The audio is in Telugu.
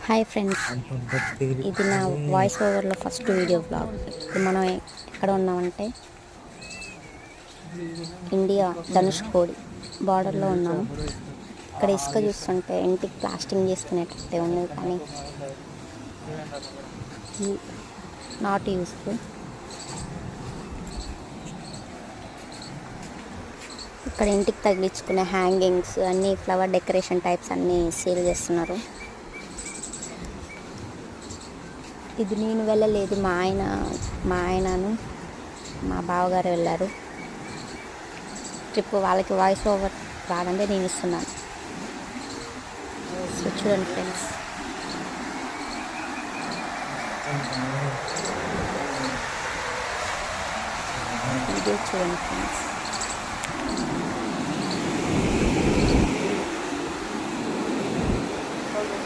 హాయ్ ఫ్రెండ్స్, ఇది నా వాయిస్ ఓవర్లో ఫస్ట్ వీడియో బ్లాగ్. ఇప్పుడు మనం ఎక్కడ ఉన్నామంటే ఇండియా ధనుష్కోడి బార్డర్లో ఉన్నాము. ఇక్కడ ఇసుక చూస్తుంటే ఇంటికి ప్లాస్టింగ్ చేసుకునేటట్టే ఉంది, కానీ నాట్ యూస్ఫుల్. ఇక్కడ ఇంటికి తగిలించుకునే హ్యాంగింగ్స్ అన్నీ ఫ్లవర్ డెకరేషన్ టైప్స్ అన్నీ సేల్ చేస్తున్నారు. ఇది నేను వెళ్ళలేదు, మా ఆయనను మా బావగారు వెళ్ళారు ట్రిప్. వాళ్ళకి వాయిస్ ఓవర్ రాదంటే నేను ఇస్తున్నాను. సో చూడండి ఫ్రెండ్స్, వీడియో చూడండి ఫ్రెండ్స్.